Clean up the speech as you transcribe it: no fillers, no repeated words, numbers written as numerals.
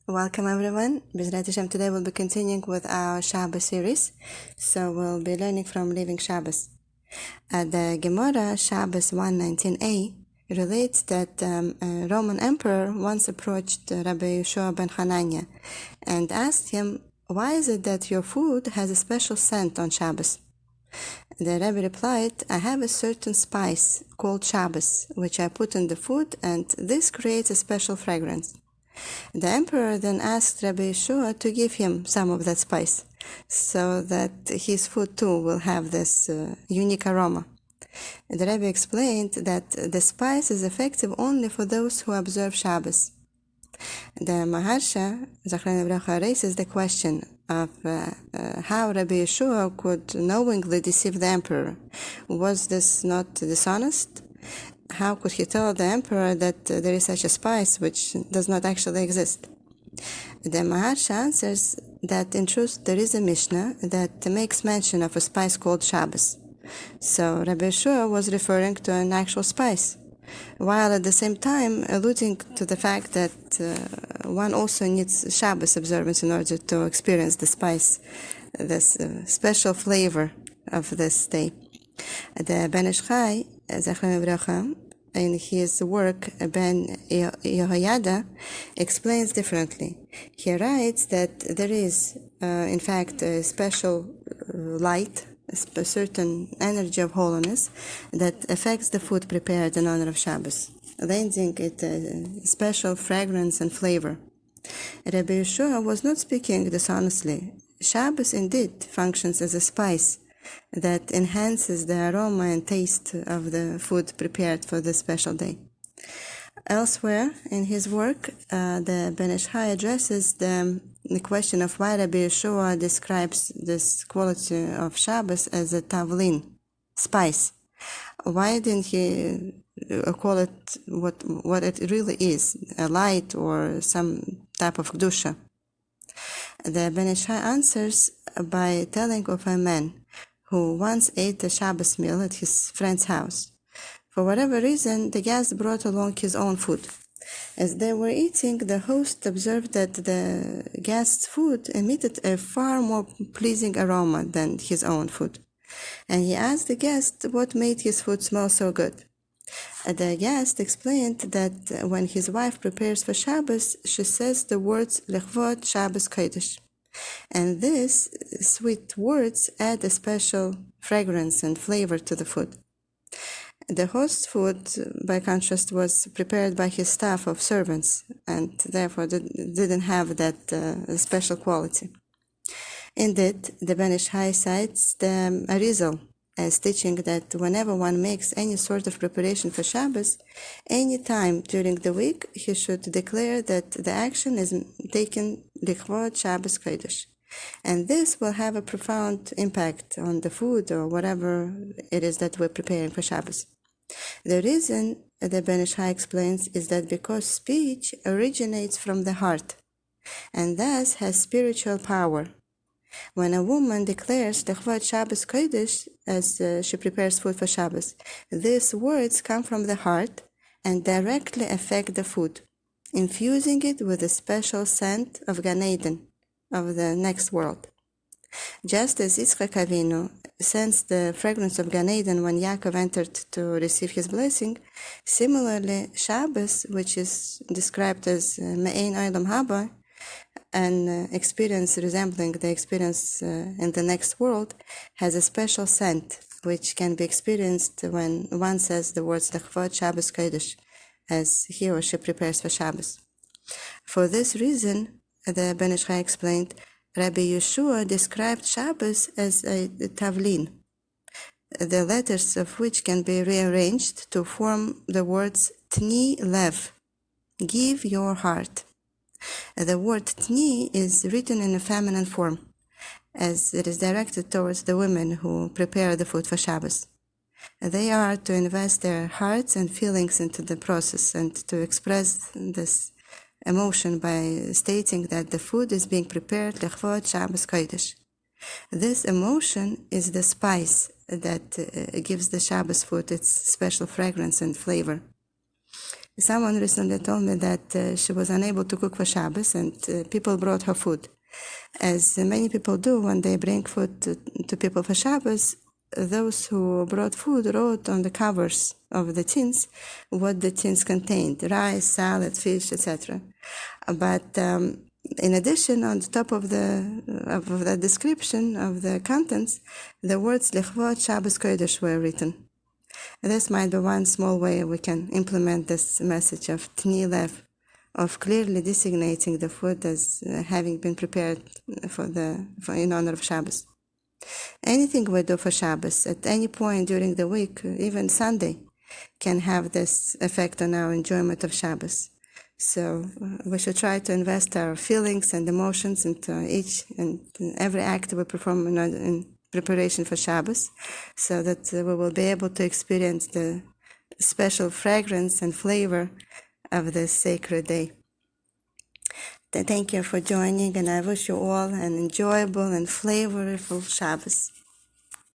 Welcome everyone. B'ezrat Hashem, today we'll be continuing with our Shabbos series. So we'll be learning from Living Shabbos. The Gemara, Shabbos 119a, relates that a Roman emperor once approached Rabbi Yeshua ben Hanania and asked him, "Why is it that your food has a special scent on Shabbos?" The Rebbe replied, "I have a certain spice called Shabbos, which I put in the food, and this creates a special fragrance." The emperor then asked Rabbi Yeshua to give him some of that spice, so that his food too will have this unique aroma. The Rebbe explained that the spice is effective only for those who observe Shabbos. The Maharsha, Zachariah Bracha, raises the question of how Rabbi Yeshua could knowingly deceive the emperor. Was this not dishonest? How could he tell the emperor that there is such a spice which does not actually exist? The Maharsha answers that in truth there is a Mishnah that makes mention of a spice called Shabbos. So Rabbi Yeshua was referring to an actual spice, while at the same time alluding to the fact that one also needs Shabbos observance in order to experience the spice, this special flavor of this day. The Ben Ish Chai, Zachariah Bracha, in his work Ben Yehoyada, explains differently. He writes that there is, in fact, a special light, a certain energy of holiness that affects the food prepared in honor of Shabbos, lending it a special fragrance and flavor. Rabbi Yeshua was not speaking dishonestly. Shabbos indeed functions as a spice that enhances the aroma and taste of the food prepared for this special day. Elsewhere in his work, the Ben Ish Chai addresses the question of why Rabbi Yeshua describes this quality of Shabbos as a tavlin, spice. Why didn't he call it what it really is, a light or some type of kedusha? The Ben Ish Chai answers by telling of a man who once ate a Shabbos meal at his friend's house. For whatever reason, the guest brought along his own food. As they were eating, the host observed that the guest's food emitted a far more pleasing aroma than his own food. And he asked the guest what made his food smell so good. The guest explained that when his wife prepares for Shabbos, she says the words Lechvod Shabbos Kodesh. And these sweet words add a special fragrance and flavor to the food. The host's food, by contrast, was prepared by his staff of servants and therefore didn't have that special quality. Indeed, the Ben Ish Chai cites the Arizal as teaching that whenever one makes any sort of preparation for Shabbos, any time during the week, he should declare that the action is taken Lichvod Shabbos Kodesh. And this will have a profound impact on the food or whatever it is that we're preparing for Shabbos. The reason, the Ben Ish Chai explains, is that because speech originates from the heart and thus has spiritual power. When a woman declares Lechvod Shabbos Kodesh as she prepares food for Shabbos, these words come from the heart and directly affect the food, infusing it with a special scent of Gan Eden, of the next world. Just as Yitzchak Avinu sensed the fragrance of Gan Eden when Yaakov entered to receive his blessing, similarly Shabbos, which is described as Me'ein Olam Haba, an experience resembling the experience in the next world, has a special scent which can be experienced when one says the words Lechvod Shabbos Kodesh as he or she prepares for Shabbos. For this reason, the Ben Ish Chai explained, Rabbi Yeshua described Shabbos as a tavlin, the letters of which can be rearranged to form the words Tni Lev, give your heart. The word Tni is written in a feminine form, as it is directed towards the women who prepare the food for Shabbos. They are to invest their hearts and feelings into the process and to express this emotion by stating that the food is being prepared Lechvod Shabbos Kodesh. This emotion is the spice that gives the Shabbos food its special fragrance and flavor. Someone recently told me that she was unable to cook for Shabbos, and people brought her food. As many people do when they bring food to people for Shabbos, those who brought food wrote on the covers of the tins what the tins contained: rice, salad, fish, etc. But in addition, on the top of the description of the contents, the words Lichvot Shabbos Kodesh were written. This might be one small way we can implement this message of Tni Lev, of clearly designating the food as having been prepared in honor of Shabbos. Anything we do for Shabbos at any point during the week, even Sunday, can have this effect on our enjoyment of Shabbos. So we should try to invest our feelings and emotions into each and every act we perform in preparation for Shabbos, so that we will be able to experience the special fragrance and flavor of this sacred day. Thank you for joining, and I wish you all an enjoyable and flavorful Shabbos.